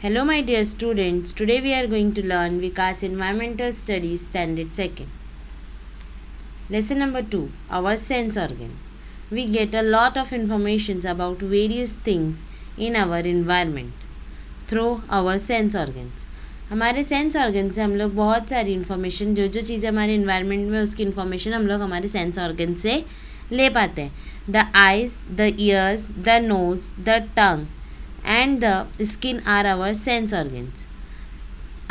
Hello my dear students, today we are going to learn Vikas Environmental Studies Standard 2nd. Lesson number 2, our sense organ. We get a lot of information about various things in our environment through our sense organs. हमारे sense organ से हम लोग बहुत सारी information जो चीज़ें हमारे environment में उसकी इन्फॉर्मेशन हम लोग हमारे सेंस ऑर्गन से ले पाते हैं. The eyes, the years, the nose, the tongue and the skin are our sense organs.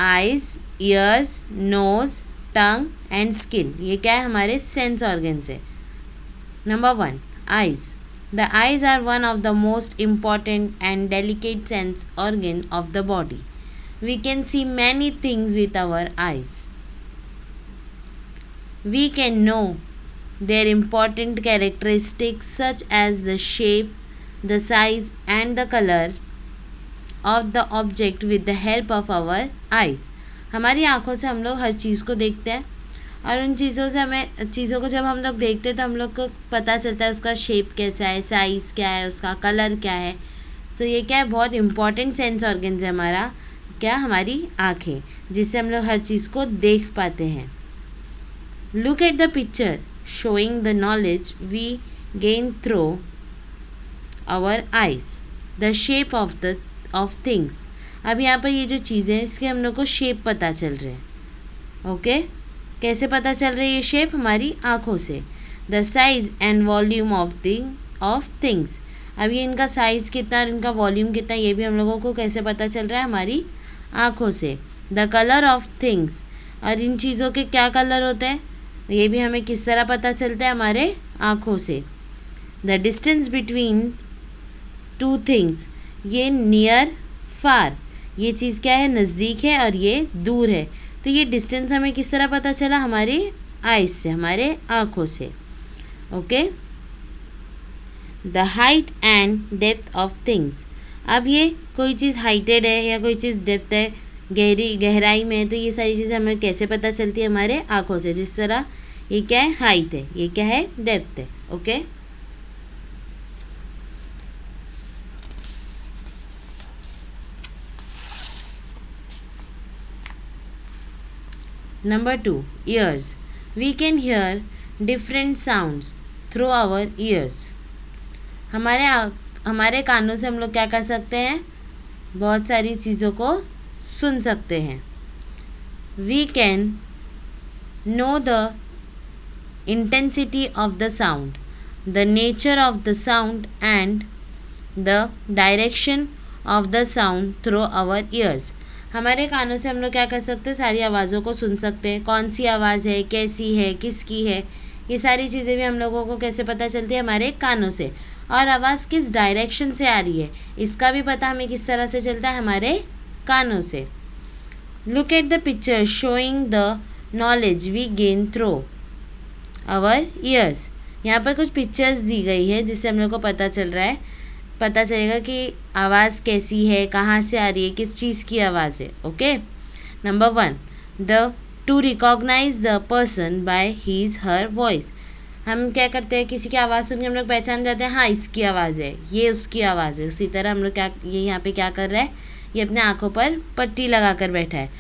Eyes, ears, nose, tongue and skin, ये क्या है हमारे sense organs है. Number 1, eyes. The eyes are one of the most important and delicate sense organ of the body. We can see many things with our eyes. We can know their important characteristics such as the shape, the size and the color of the object with the help of our eyes. हमारी आँखों से हम लोग हर चीज़ को देखते हैं और उन चीज़ों को जब हम लोग देखते हैं तो हम लोग को पता चलता है उसका शेप कैसा है, साइज़ क्या है, उसका कलर क्या है. तो ये क्या है, बहुत इंपॉर्टेंट सेंस ऑर्गन्स है हमारा क्या, हमारी आँखें, जिससे हम लोग हर चीज़ को देख पाते हैं. Look at the picture showing the knowledge we gain through our eyes. The shape of things. अब यहाँ पर ये जो चीज़ें हैं इसके हम लोग को शेप पता चल रहे हैं. ओके, कैसे पता चल रही है ये शेप, हमारी आँखों से. The size and volume of things. अब ये इनका साइज़ कितना और इनका वॉल्यूम कितना, ये भी हम लोगों को कैसे पता चल रहा है, हमारी आँखों से. The colour of things. और इन चीज़ों के क्या कलर होते हैं, ये भी हमें किस तरह पता चलता है, हमारे आँखों से. The distance between two things. ये नियर फार, ये चीज़ क्या है, नज़दीक है और ये दूर है. तो ये डिस्टेंस हमें किस तरह पता चला, हमारे आइज से, हमारे आँखों से. Okay. The height and depth of things. अब ये कोई चीज़ हाइटेड है या कोई चीज़ डेप्थ है, गहराई में है, तो ये सारी चीज़ें हमें कैसे पता चलती है, हमारे आँखों से. जिस तरह ये क्या है, हाइट है, ये क्या है, डेप्थ है. Okay. Number 2, ears. We can hear different sounds through our ears. हमारे कानों से हम लोग क्या कर सकते हैं, बहुत सारी चीज़ों को सुन सकते हैं. We can know the intensity of the sound, the nature of the sound and the direction of the sound through our ears. हमारे कानों से हम लोग क्या कर सकते हैं, सारी आवाज़ों को सुन सकते हैं. कौन सी आवाज़ है, कैसी है, किसकी है, ये सारी चीज़ें भी हम लोगों को कैसे पता चलती है, हमारे कानों से. और आवाज़ किस डायरेक्शन से आ रही है, इसका भी पता हमें किस तरह से चलता है, हमारे कानों से. Look at the picture showing the knowledge we gain through our ears. यहाँ पर कुछ पिक्चर्स दी गई है जिससे हम लोग को पता चलेगा कि आवाज़ कैसी है, कहाँ से आ रही है, किस चीज़ की आवाज़ है. Okay. Number 1, to recognise the person by his her voice. हम क्या करते हैं, किसी की आवाज़ सुन के हम लोग पहचान जाते हैं, हाँ इसकी आवाज़ है, ये उसकी आवाज़ है. उसी तरह हम लोग ये यहाँ पे क्या कर रहा है, ये अपने आँखों पर पट्टी लगा कर बैठा है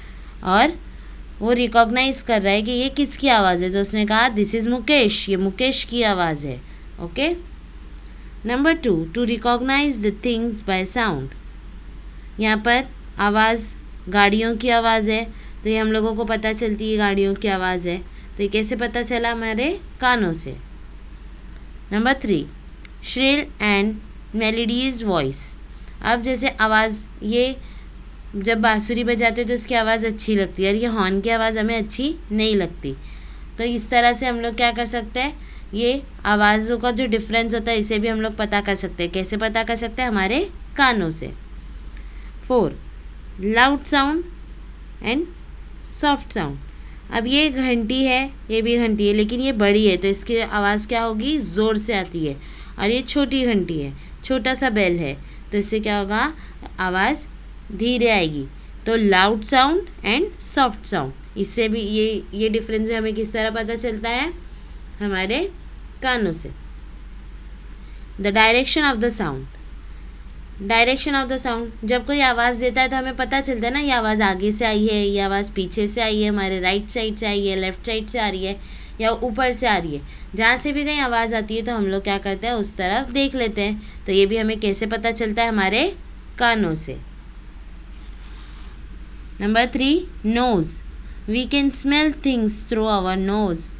और वो रिकॉग्नाइज कर रहा है कि ये किसकी आवाज़ है. तो उसने कहा दिस इज़ मुकेश, ये मुकेश की आवाज़ है. Okay. Number 2, to recognise the things by sound. यहाँ पर आवाज़ गाड़ियों की आवाज़ है, तो ये हम लोगों को पता चलती है गाड़ियों की आवाज़ है. तो ये कैसे पता चला, हमारे कानों से. Number 3, shrill and melodious voice. अब जैसे आवाज़, ये जब बांसुरी बजाते तो उसकी आवाज़ अच्छी लगती है और ये हॉर्न की आवाज़ हमें अच्छी नहीं लगती. तो इस तरह से हम लोग क्या कर सकते हैं, ये आवाज़ों का जो डिफरेंस होता है इसे भी हम लोग पता कर सकते हैं. कैसे पता कर सकते हैं, हमारे कानों से. 4, loud sound and soft sound. अब ये घंटी है, ये भी घंटी है, लेकिन ये बड़ी है तो इसकी आवाज़ क्या होगी, ज़ोर से आती है. और ये छोटी घंटी है, छोटा सा बेल है, तो इससे क्या होगा, आवाज़ धीरे आएगी. तो loud sound and soft sound, इससे भी ये डिफरेंस भी हमें किस तरह पता चलता है, हमारे कानों से. The direction of the sound. Direction of the sound, जब कोई आवाज़ देता है तो हमें पता चलता है ना, ये आवाज़ आगे से आई है, ये आवाज़ पीछे से आई है, हमारे राइट साइड से आई है, लेफ्ट साइड से आ रही है या ऊपर से आ रही है। जहाँ से भी कहीं आवाज़ आती है तो हम लोग क्या करते हैं, उस तरफ देख लेते हैं। तो ये भी हमें कैसे पता चलता है, हमारे कानों से। Number 3, nose. We can smell things through our nose.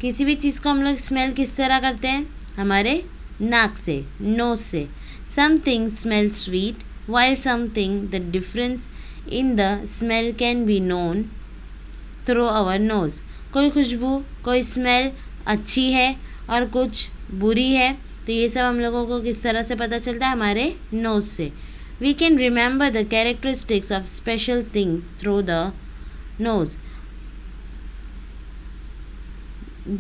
किसी भी चीज़ को हम लोग स्मेल किस तरह करते हैं, हमारे नाक से, नोज से। Some things smell sweet while something the difference in the smell can be known through our nose। कोई खुशबू, कोई स्मेल अच्छी है और कुछ बुरी है, तो ये सब हम लोगों को किस तरह से पता चलता है, हमारे नोज से। We can remember the characteristics of special things through the nose.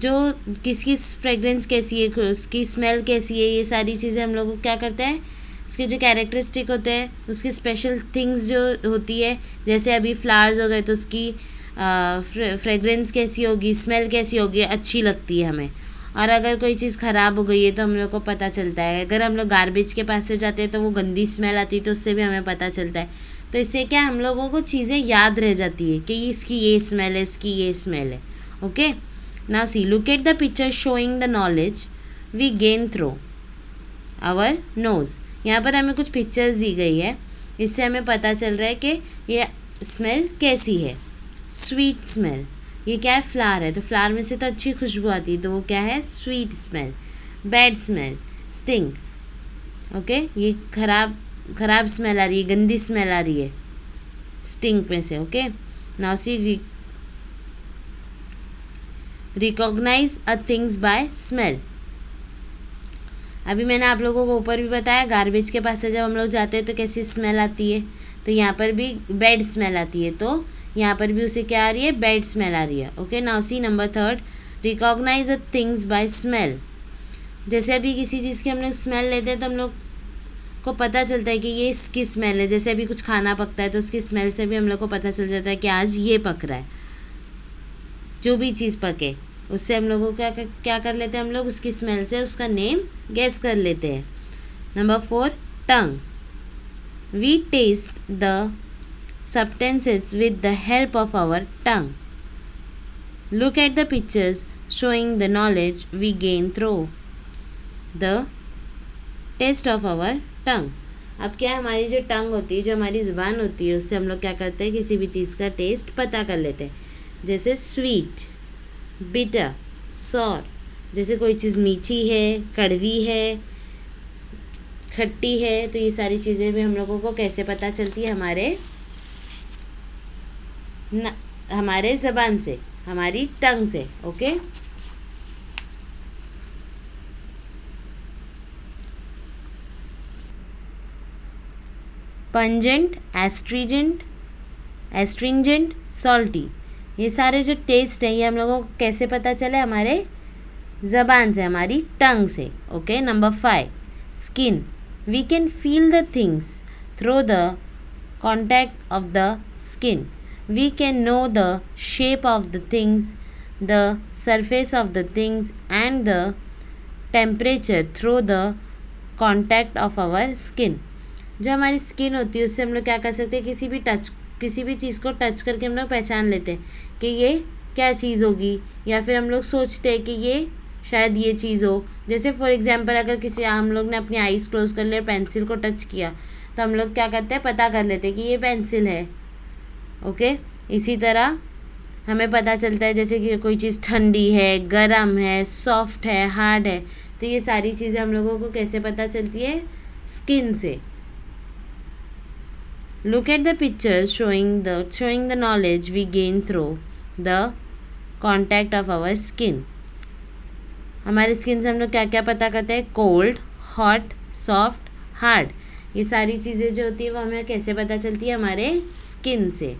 जो किसकी फ्रेग्रेंस कैसी है, उसकी स्मेल कैसी है, ये सारी चीज़ें हम लोग क्या करते हैं, उसके जो कैरेक्टरिस्टिक होते हैं, उसकी स्पेशल थिंग्स जो होती है, जैसे अभी फ्लावर्स हो गए तो उसकी फ्रेग्रेंस कैसी होगी, स्मेल कैसी होगी, अच्छी लगती है हमें। और अगर कोई चीज़ ख़राब हो गई है तो हम लोग को पता चलता है। अगर हम लोग गार्बेज के पास से जाते हैं तो वो गंदी स्मेल आती है, तो उससे भी हमें पता चलता है। तो इससे क्या हम लोगों को चीज़ें याद रह जाती है कि इसकी ये स्मेल है, इसकी ये स्मेल है। Okay, now see, look at the picture showing the knowledge we gain through our nose। यहाँ पर हमें कुछ पिक्चर्स दी गई है, इससे हमें पता चल रहा है कि ये स्मेल कैसी है। स्वीट स्मेल, ये क्या है, फ्लावर है, तो फ्लावर में से तो अच्छी खुशबू आती है, तो वो क्या है, sweet smell. Bad smell, stink. Okay, ये खराब स्मेल आ रही है, गंदी स्मेल आ रही है स्टिंक में से। Okay, now see, recognise a things by smell. अभी मैंने आप लोगों को ऊपर भी बताया, गार्बेज के पास से जब हम लोग जाते हैं तो कैसी स्मेल आती है, तो यहाँ पर भी बैड स्मेल आती है, तो यहाँ पर भी उसे क्या आ रही है, बैड स्मेल आ रही है। Okay, now see number 3, recognise a things by smell. जैसे अभी किसी चीज़ की हम लोग स्मेल लेते हैं तो हम लोग को पता चलता है कि ये इसकी स्मेल है। जैसे अभी कुछ खाना पकता है तो उसकी स्मेल से भी हम लोग को पता चल जाता है कि आज ये पक रहा है। जो भी चीज़ पके उससे हम लोगों को क्या कर लेते हैं, हम लोग उसकी स्मेल से उसका नेम गेस कर लेते हैं। Number 4, tongue. We taste the substances with the help of our tongue। Look at the pictures showing the knowledge we gain through the taste of our tongue। अब क्या, हमारी जो टंग होती है, जो हमारी ज़ुबान होती है, उससे हम लोग क्या करते हैं, किसी भी चीज़ का टेस्ट पता कर लेते हैं। जैसे स्वीट, बिटर, सॉर। जैसे कोई चीज़ मीठी है, कड़वी है, खट्टी है, तो ये सारी चीज़ें भी हम लोगों को कैसे पता चलती है, हमारे ज़बान से, हमारी टंग से। ओके, पंजेंट, एस्ट्रिंजेंट, सॉल्टी, ये सारे जो टेस्ट हैं ये हम लोगों को कैसे पता चले, हमारे ज़बान से, हमारी टंग से। Okay, number 5, skin. We can feel the things through the contact of the skin. We can know the shape of the things, the surface of the things and the temperature through the contact of our skin। जो हमारी skin होती है उससे हम लोग क्या कर सकते हैं, किसी भी चीज़ को टच करके हम लोग पहचान लेते हैं कि ये क्या चीज़ होगी, या फिर हम लोग सोचते हैं कि ये शायद ये चीज़ हो। जैसे फॉर एग्जांपल, अगर हम लोग ने अपनी आईज़ क्लोज कर लिया, पेंसिल को टच किया, तो हम लोग क्या करते हैं, पता कर लेते हैं कि ये पेंसिल है। ओके, इसी तरह हमें पता चलता है जैसे कि कोई चीज़ ठंडी है, गरम है, सॉफ्ट है, हार्ड है, तो ये सारी चीज़ें हम लोगों को कैसे पता चलती है, स्किन से। Look at the pictures showing the knowledge we gain through the contact of our skin. हमारे स्किन से हम लोग क्या क्या पता करते हैं, कोल्ड, हॉट, सॉफ्ट, हार्ड, ये सारी चीज़ें जो होती है वो हमें कैसे पता चलती है, हमारे स्किन से।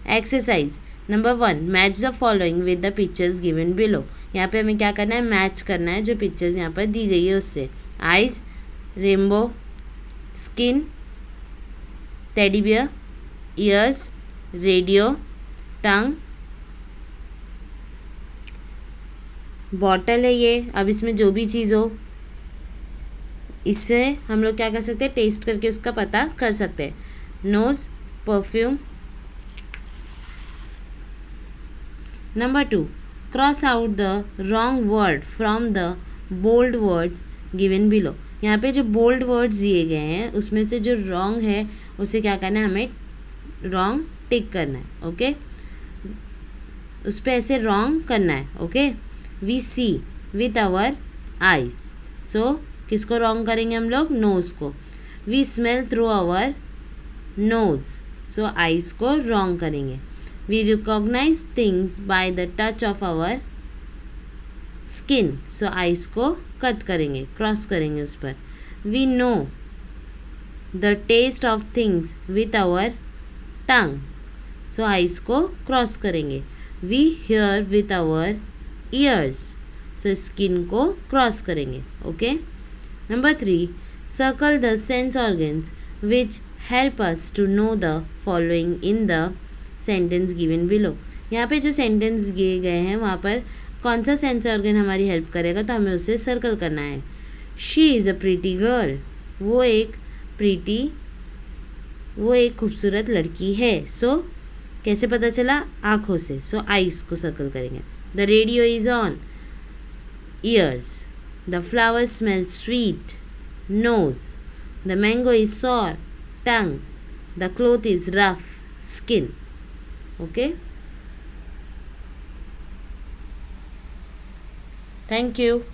Exercise number 1, match the following with the pictures given below. यहाँ पे हमें क्या करना है, मैच करना है जो पिक्चर्स यहाँ पर दी गई है उससे। Eyes, rainbow, skin, teddy bear, ears, radio, tongue, bottle है ये, अब इसमें जो भी चीज़ हो, इससे हम लोग क्या कर सकते हैं, टेस्ट करके उसका पता कर सकते हैं। Nose, perfume. Number 2, cross out the wrong word from the bold words given below. यहाँ पे जो बोल्ड वर्ड्स दिए गए हैं उसमें से जो रॉन्ग है उसे क्या करना है, हमें रॉन्ग टिक करना है। ओके, उस पर ऐसे रॉन्ग करना है। Okay, we see with our eyes. So किसको रॉन्ग करेंगे हम लोग, नोज को। We smell through our nose, so eyes को रॉन्ग करेंगे। We recognise things by the touch of our skin, so eyes को कट करेंगे, क्रॉस करेंगे उस पर। We know the taste of things with our tongue, so eyes को cross करेंगे। We hear with our ears, so skin को cross करेंगे। Okay, number 3, circle the sense organs which help us to know the following in the sentence given below. यहाँ पे जो sentence दिए गए हैं वहाँ पर कौन सा सेंस ऑर्गन हमारी हेल्प करेगा, तो हमें उसे सर्कल करना है। She is a pretty girl, वो एक खूबसूरत लड़की है। सो कैसे पता चला, आँखों से, सो आइज को सर्कल करेंगे। The radio is on, ears. The flower smells sweet, nose. The mango is sour, tongue. The cloth is rough, skin. Okay, thank you.